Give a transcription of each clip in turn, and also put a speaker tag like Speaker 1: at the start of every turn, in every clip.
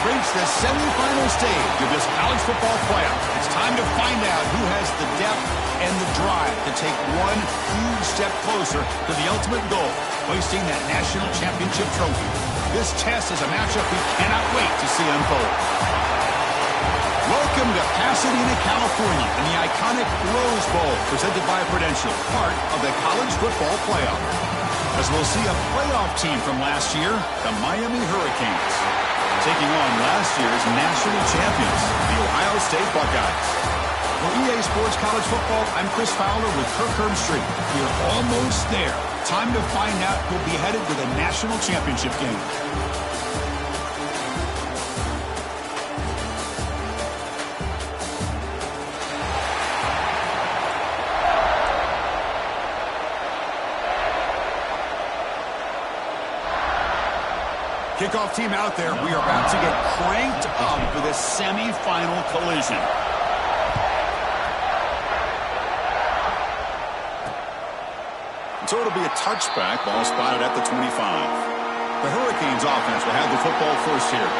Speaker 1: reached the semifinal stage of this college football playoff. It's time to find out who has the depth and the drive to take one huge step closer to the ultimate goal, hoisting that national championship trophy. This test is a matchup we cannot wait to see unfold. Welcome to Pasadena, California, and the iconic Rose Bowl, presented by Prudential, part of the college football playoff. As we'll see a playoff team from last year, the Miami Hurricanes, taking on last year's national champions, the Ohio State Buckeyes. For EA Sports College Football, I'm Chris Fowler with Kirk Herbstreit. We're almost there. Time to find out who'll be headed to the national championship game. Kickoff team out there. We are about to get cranked up for this semifinal collision. So it'll be a touchback. Ball spotted at the 25. The Hurricanes offense will have the football first here.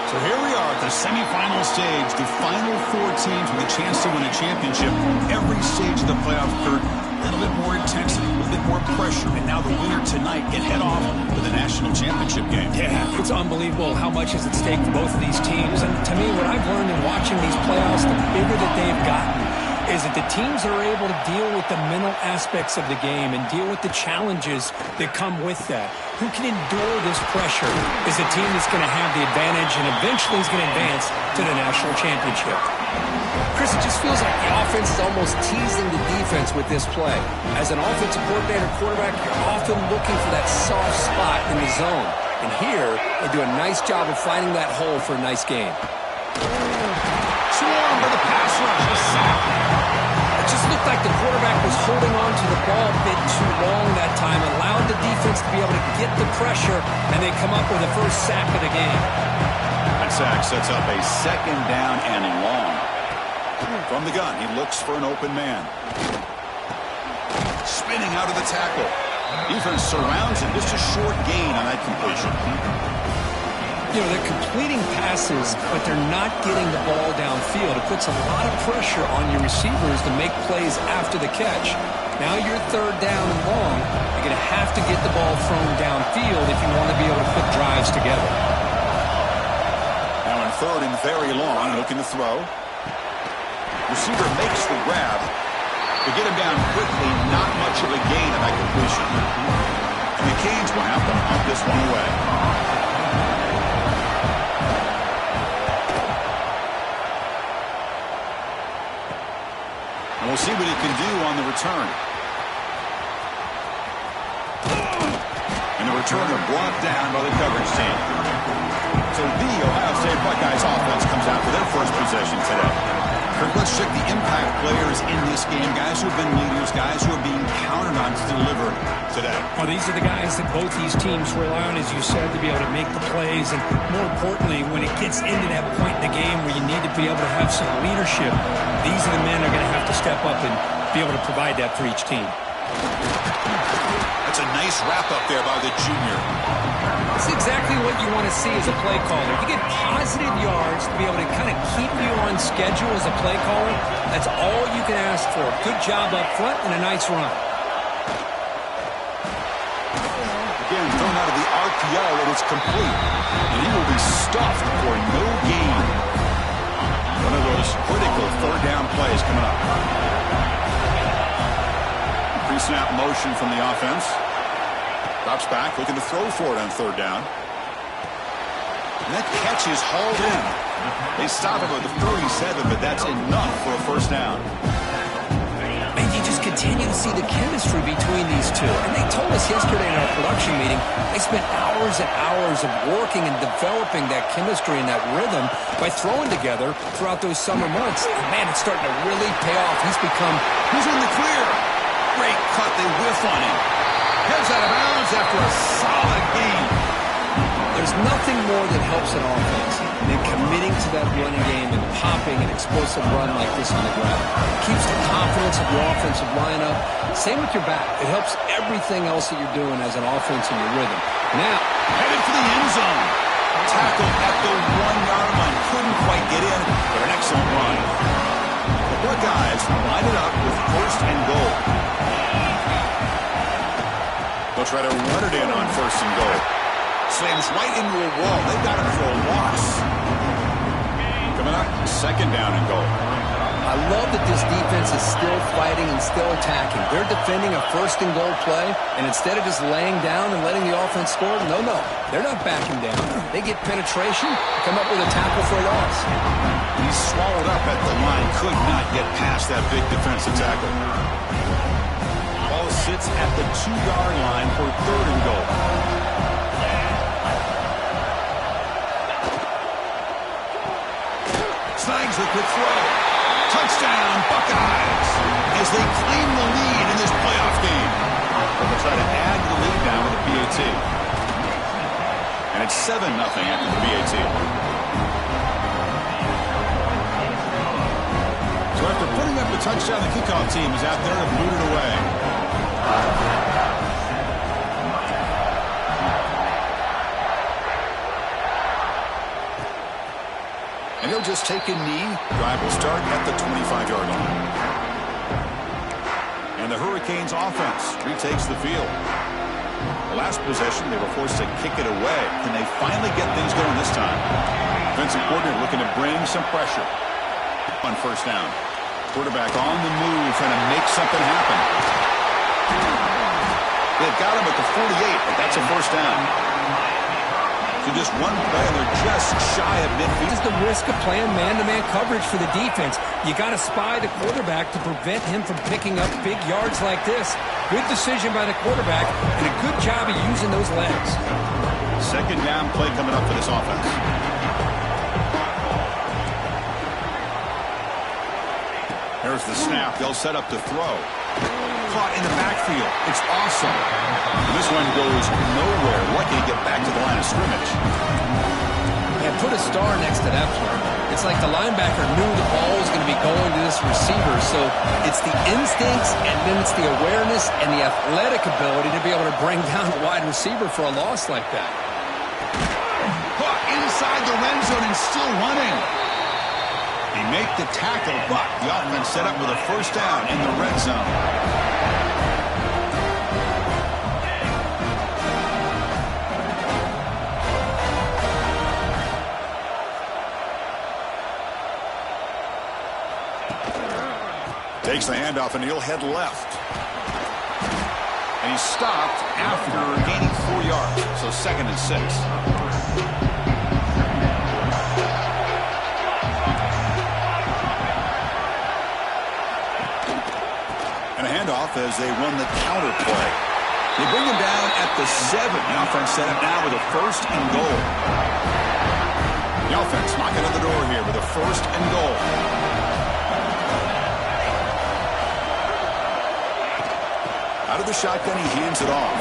Speaker 1: So here we are at the semifinal stage. The final four teams with a chance to win a championship. Every stage of the playoff, Kurt, a little bit more intensity, a little bit more pressure. And now the winner tonight can head off to the national championship game.
Speaker 2: Yeah, it's unbelievable how much is at stake for both of these teams. And to me, what I've learned in watching these playoffs, the bigger that they've gotten, is that the teams are able to deal with the mental aspects of the game and deal with the challenges that come with that. Who can endure this pressure is a team that's going to have the advantage and eventually is going to advance to the national championship.
Speaker 3: Chris, it just feels like the offense is almost teasing the defense with this play. As an offensive coordinator, quarterback, you're often looking for that soft spot in the zone. And here, they do a nice job of finding that hole for a nice game.
Speaker 1: Swarm for the pass rush. A sack.
Speaker 3: It just looked like the quarterback was holding on to the ball a bit too long that time, allowed the defense to be able to get the pressure, and they come up with the first sack of the game.
Speaker 1: That sack sets up a second down and long. From the gun, he looks for an open man. Spinning out of the tackle. Defense surrounds him. Just a short gain on that completion.
Speaker 2: You know, they're completing passes, but they're not getting the ball downfield. It puts a lot of pressure on your receivers to make plays after the catch. Now you're third down and long. You're going to have to get the ball thrown downfield if you want to be able to put drives together.
Speaker 1: Now in third and very long, looking to throw. Receiver makes the grab. To get him down quickly, not much of a gain on that completion. And the Canes will have to punt this one away. And we'll see what he can do on the return. And the returner brought down by the coverage team. So the Ohio State Buckeyes offense comes out for their first possession today. Kirk, let's check the impact players in this game. Guys who have been leaders, guys who are being counted on to deliver today.
Speaker 2: Well, these are the guys that both these teams rely on, as you said, to be able to make the plays. And more importantly, when it gets into that point in the game where you need to be able to have some leadership, these are the men that are going to have to step up and be able to provide that for each team.
Speaker 1: That's a nice wrap-up there by the junior.
Speaker 3: It's exactly what you want to see as a play caller. You get positive yards to be able to kind of keep you on schedule as a play caller. That's all you can ask for. Good job up front and a nice run.
Speaker 1: Again, thrown out of the RPO, and it's complete. And he will be stuffed for no gain. One of those critical third down plays coming up. Pre-snap motion from the offense. Drops back, looking to throw for it on third down. And that catch is hauled in. They stop him at the 37, but that's enough for a first down.
Speaker 3: And you just continue to see the chemistry between these two. And they told us yesterday in our production meeting, they spent hours and hours of working and developing that chemistry and that rhythm by throwing together throughout those summer months. And man, it's starting to really pay off.
Speaker 1: He's in the clear. Great cut, they whiff on him. Heads out of bounds after a solid game.
Speaker 3: There's nothing more that helps an offense than committing to that running game and popping an explosive run like this on the ground. It keeps the confidence of your offensive lineup. Same with your back. It helps everything else that you're doing as an offense in your rhythm. Now,
Speaker 1: headed for the end zone. Tackle at the 1-yard line. Couldn't quite get in, but an excellent run. The Buckeyes line it up with 1st and goal. They'll try to run it in on 1st and goal. Slams right into a wall. They've got him for a loss. Coming up, 2nd down and goal.
Speaker 3: I love that this defense is still fighting and still attacking. They're defending a 1st and goal play, and instead of just laying down and letting the offense score, no, they're not backing down. They get penetration, come up with a tackle for a loss.
Speaker 1: He's swallowed up at the line, could not get past that big defensive tackle. Ball sits at the 2-yard line for 3rd and goal. Slangs the quick throw. Touchdown, Buckeyes, as they claim the lead in this playoff game. They'll try to add the lead now with a PAT. And it's 7-0 after the PAT. So after putting up the touchdown, the kickoff team is out there to boot it away. And he'll just take a knee. Drive will start at the 25-yard line. And the Hurricanes offense retakes the field. The last possession, they were forced to kick it away. Can they finally get things going this time? Defensive coordinator looking to bring some pressure on 1st down. Quarterback on the move, trying to make something happen. They've got him at the 48, but that's a 1st down. So just one play, and they're just shy of midfield.
Speaker 3: This is the risk of playing man-to-man coverage for the defense. You got to spy the quarterback to prevent him from picking up big yards like this. Good decision by the quarterback, and a good job of using those legs.
Speaker 1: 2nd down play coming up for this offense. There's the snap. They'll set up to throw. Caught in the backfield. It's awesome. And this one goes nowhere. Lucky to get back to the line of scrimmage.
Speaker 3: And put a star next to that play. It's like the linebacker knew the ball was going to be going to this receiver. So it's the instincts, and then it's the awareness and the athletic ability to be able to bring down the wide receiver for a loss like that.
Speaker 1: Caught inside the red zone and still running. They make the tackle, but the offense set up with a 1st down in the red zone. Takes the handoff, and he'll head left. And he's stopped after gaining 4 yards, so 2nd and 6. And a handoff as they run the counter play. They bring him down at the 7. The offense set up now with a 1st and goal. The offense knocking on the door here with a 1st and goal. Out of the shotgun, he hands it off.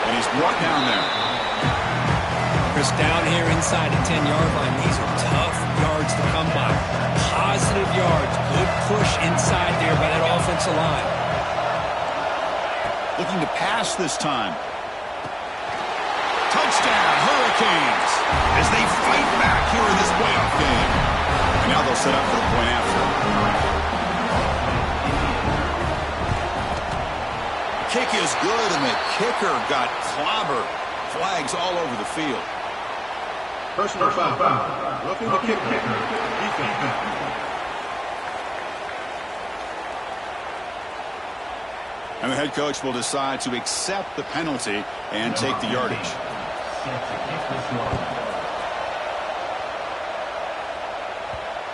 Speaker 1: And he's brought down there.
Speaker 3: Chris, down here inside the 10-yard line, these are tough yards to come by. Positive yards. Good push inside there by that offensive line.
Speaker 1: Looking to pass this time. Touchdown, Hurricanes, as they fight back here in this playoff game. And now they'll set up for the point after. Kick is good, and the kicker got clobbered. Flags all over the field.
Speaker 4: Personal foul. Roughing the kicker. Defense.
Speaker 1: And the head coach will decide to accept the penalty and take the yardage.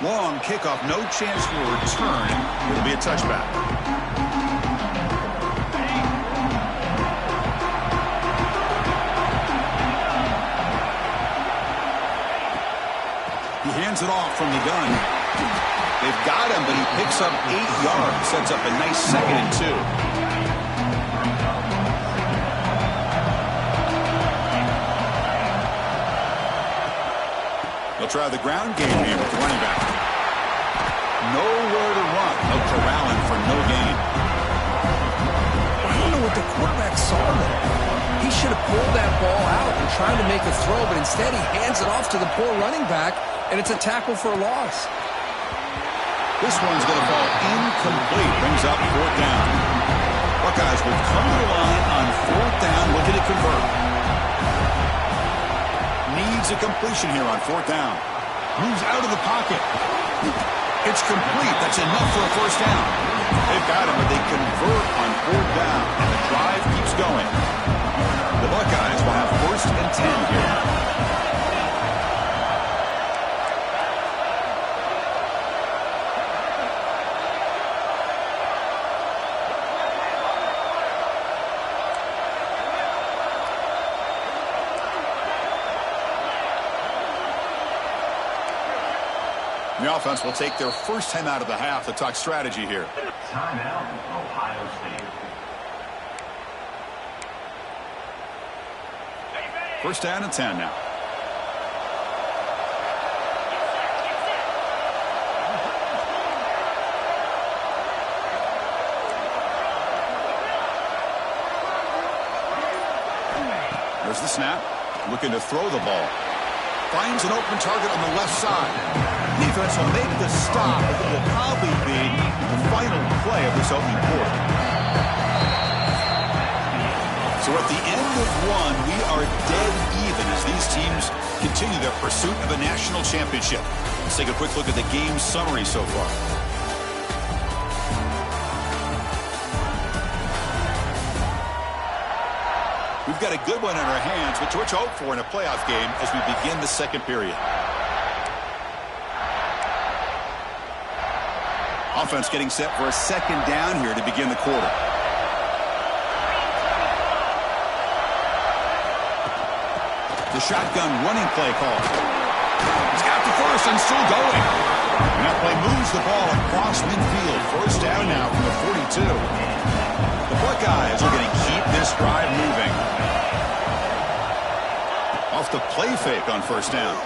Speaker 1: Long kickoff, no chance for a return. It'll be a touchback. He hands it off from the gun. They've got him, but he picks up 8 yards. Sets up a nice 2nd and 2. They'll try the ground game here with the running back. Nowhere to run. They'll corral him for no gain.
Speaker 3: I don't know what the quarterback saw there. He should have pulled that ball out and tried to make a throw, but instead he hands it off to the poor running back, and it's a tackle for a loss.
Speaker 1: This one's going to fall incomplete. Brings up 4th down. Buckeyes will come to the line on 4th down, looking to convert. Needs a completion here on 4th down. Moves out of the pocket. It's complete. That's enough for a 1st down. They've got him, but they convert on 4th down, and the drive keeps going. The Buckeyes will have 1st and 10 here. The offense will take their first time out of the half to talk strategy here.
Speaker 4: Timeout, Ohio State.
Speaker 1: 1st down and 10 now. There's the snap. Looking to throw the ball. Finds an open target on the left side. Defense will make the stop, but it will probably be the final play of this opening quarter. So at the end of one, we are dead even as these teams continue their pursuit of a national championship. Let's take a quick look at the game summary so far. We've got a good one in our hands, which we're to hope for in a playoff game as we begin the second period. Offense getting set for a 2nd down here to begin the quarter. The shotgun running play call. He's got the 1st and still going. And that play moves the ball across midfield. 1st down now from the 42. The Buckeyes are going to keep this drive moving. Off the play fake on 1st down.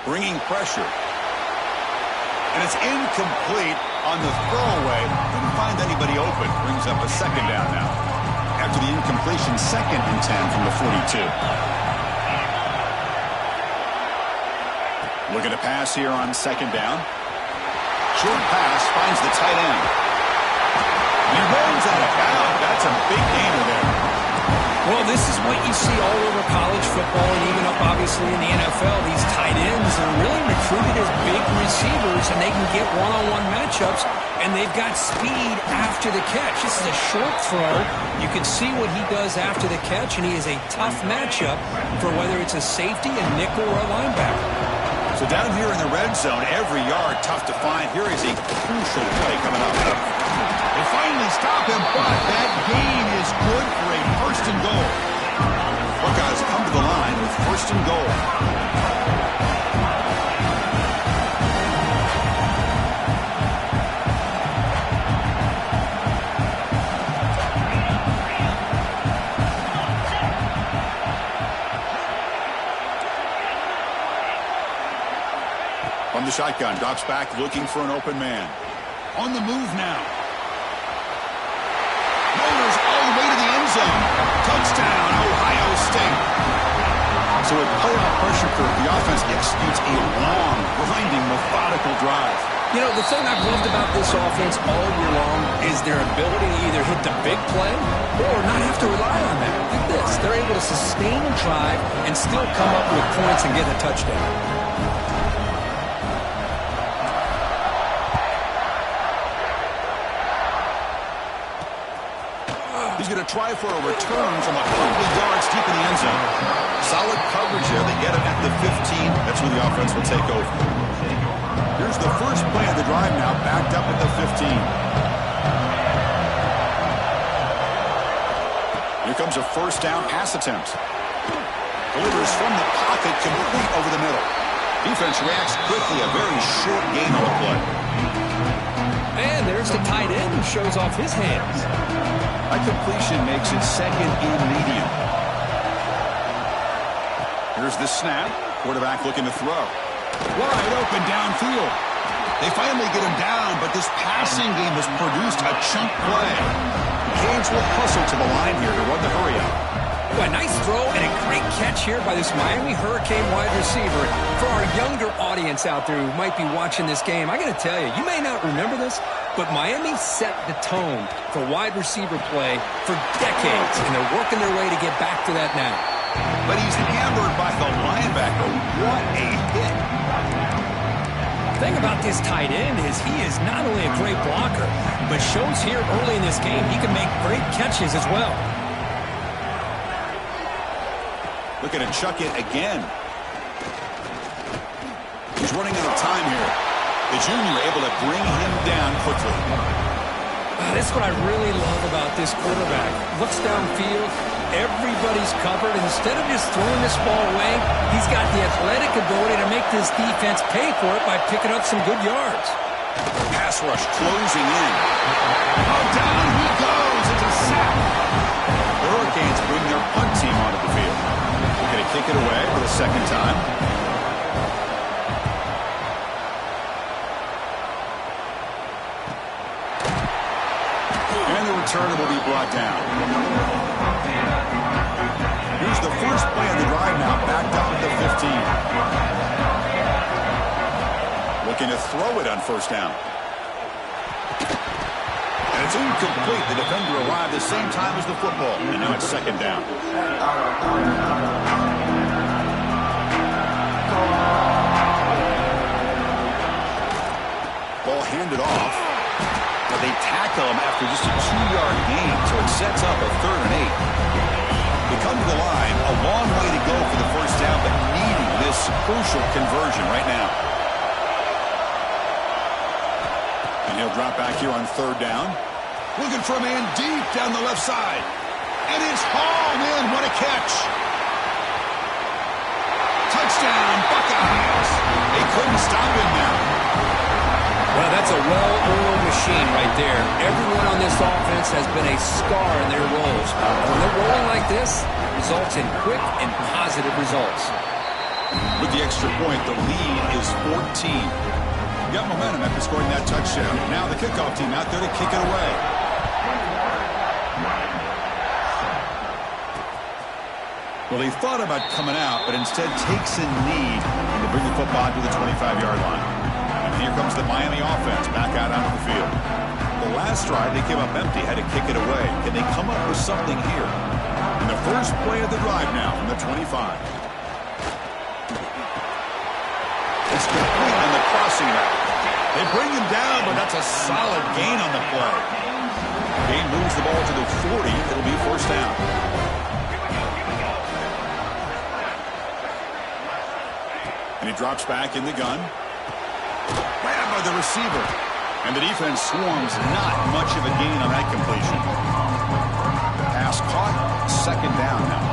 Speaker 1: Bringing pressure. And it's incomplete on the throwaway. Didn't find anybody open. Brings up a 2nd down now. After the incompletion, 2nd and 10 from the 42. Looking to pass here on 2nd down. Short pass finds the tight end. He runs out of bounds. That's a big gainer there.
Speaker 2: Well, this is what you see all over college football and even up, obviously, in the NFL. These tight ends are really recruited as big receivers, and they can get one-on-one matchups, and they've got speed after the catch. This is a short throw. You can see what he does after the catch, and he is a tough matchup for whether it's a safety, a nickel, or a linebacker.
Speaker 1: So down here in the red zone, every yard tough to find. Here is a crucial play coming up. They finally stop him, but that gain is good for a 1st and goal. Buckeyes come to the line with 1st and goal. From the shotgun, drops back looking for an open man. On the move now. Motors all the way to the end zone. Touchdown, Ohio State. So with playoff pressure curve, the offense executes a long, grinding, methodical drive.
Speaker 2: You know, the thing I've loved about this offense all year long is their ability to either hit the big play or not have to rely on that. Look at this. They're able to sustain a drive and still come up with points and get a touchdown.
Speaker 1: He's going to try for a return from a couple of yards deep in the end zone. Solid coverage there. They get him at the 15. That's where the offense will take over. Here's the first play of the drive now, backed up at the 15. Here comes a 1st down pass attempt. Delivers from the pocket, complete over the middle. Defense reacts quickly. A very short gain on the play.
Speaker 2: And there's the tight end who shows off his hands.
Speaker 1: That completion makes it 2nd and medium. Here's the snap. Quarterback looking to throw. Wide open downfield. They finally get him down, but this passing game has produced a chunk play. Canes will hustle to the line here to run the hurry up.
Speaker 3: Well, a nice throw and a great catch here by this Miami Hurricane wide receiver. For our younger audience out there who might be watching this game, I got to tell you, you may not remember this, but Miami set the tone for wide receiver play for decades, and they're working their way to get back to that now.
Speaker 1: But he's hammered by the linebacker. What a hit.
Speaker 2: The thing about this tight end is he is not only a great blocker, but shows here early in this game he can make great catches as well.
Speaker 1: Looking to chuck it again. He's running out of time here. The junior able to bring him down quickly.
Speaker 2: This is what I really love about this quarterback. Looks downfield, everybody's covered. Instead of just throwing this ball away, he's got the athletic ability to make this defense pay for it by picking up some good yards.
Speaker 1: Pass rush closing in. Oh, down he goes. It's a sack. The Hurricanes bring their punt team onto the field. They're going to kick it away for the second time. And the returner will be brought down. Here's the first play of the drive now, backed up at the 15. Looking to throw it on first down. And it's incomplete. The defender arrived the same time as the football. And now it's second down. Ball handed off. But they tackle him after just a 2-yard gain. So it sets up a 3rd and 8. They come to the line. A long way to go for the first down, but needing this crucial conversion right now. And he'll drop back here on 3rd down. Looking for a man deep down the left side. And it's hauled in. What a catch. Touchdown, Buckeyes. They couldn't stop him now.
Speaker 3: Well, that's a well-oiled machine right there. Everyone on this offense has been a star in their roles. When they're rolling like this, it results in quick and positive results.
Speaker 1: With the extra point, the lead is 14. Got momentum after scoring that touchdown. Now the kickoff team out there to kick it away. Well, he thought about coming out, but instead takes a knee to bring the football to the 25-yard line. And here comes the Miami offense back out onto the field. The last drive, they came up empty, had to kick it away. Can they come up with something here? And the first play of the drive now from the 25. It's complete on the crossing route. They bring him down, but that's a solid gain on the play. Gain moves the ball to the 40. It'll be first down. And he drops back in the gun. Grabbed by the receiver. And the defense swarms. Not much of a gain on that completion. Pass caught. Second down now.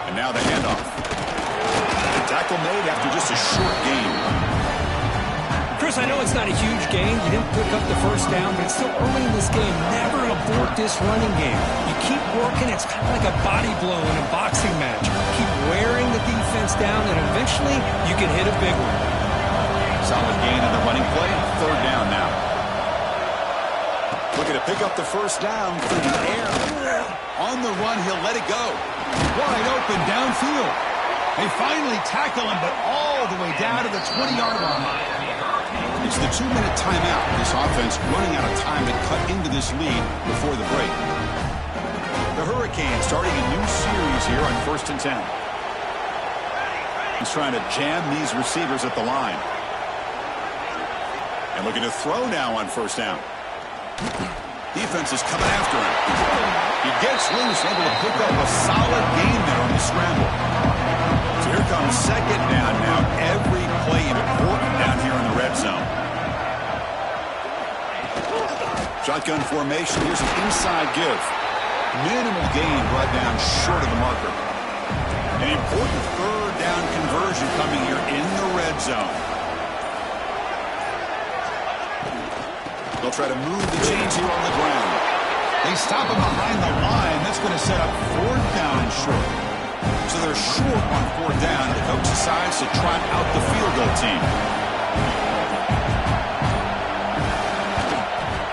Speaker 1: And now the handoff. The tackle made after just a short gain.
Speaker 2: Chris, I know it's not a huge gain. You didn't pick up the first down, but it's still early in this game. Never abort this running game. You keep working. It's kind of like a body blow in a boxing match. Keep wearing the defense down, and eventually you can hit a big one.
Speaker 1: Solid gain in the running play. Third down now. Looking to pick up the first down through the air. On the run, he'll let it go. Wide open downfield. They finally tackle him, but all the way down to the 20-yard line. It's the 2-minute timeout. This offense running out of time to cut into this lead before the break. The Hurricanes starting a new series here on 1st and 10. He's trying to jam these receivers at the line. And looking to throw now on first down. Defense is coming after him. He gets loose, able to pick up a solid gain there on the scramble. So here comes second down now. Every play important down here in the red zone. Shotgun formation. Here's an inside give. Minimal gain brought down short of the marker. An important third down conversion coming here in the red zone. They'll try to move the chains here on the ground. They stop him behind the line. That's going to set up 4th down and short. So they're short on 4th down. The coach decides to trot out the field goal team.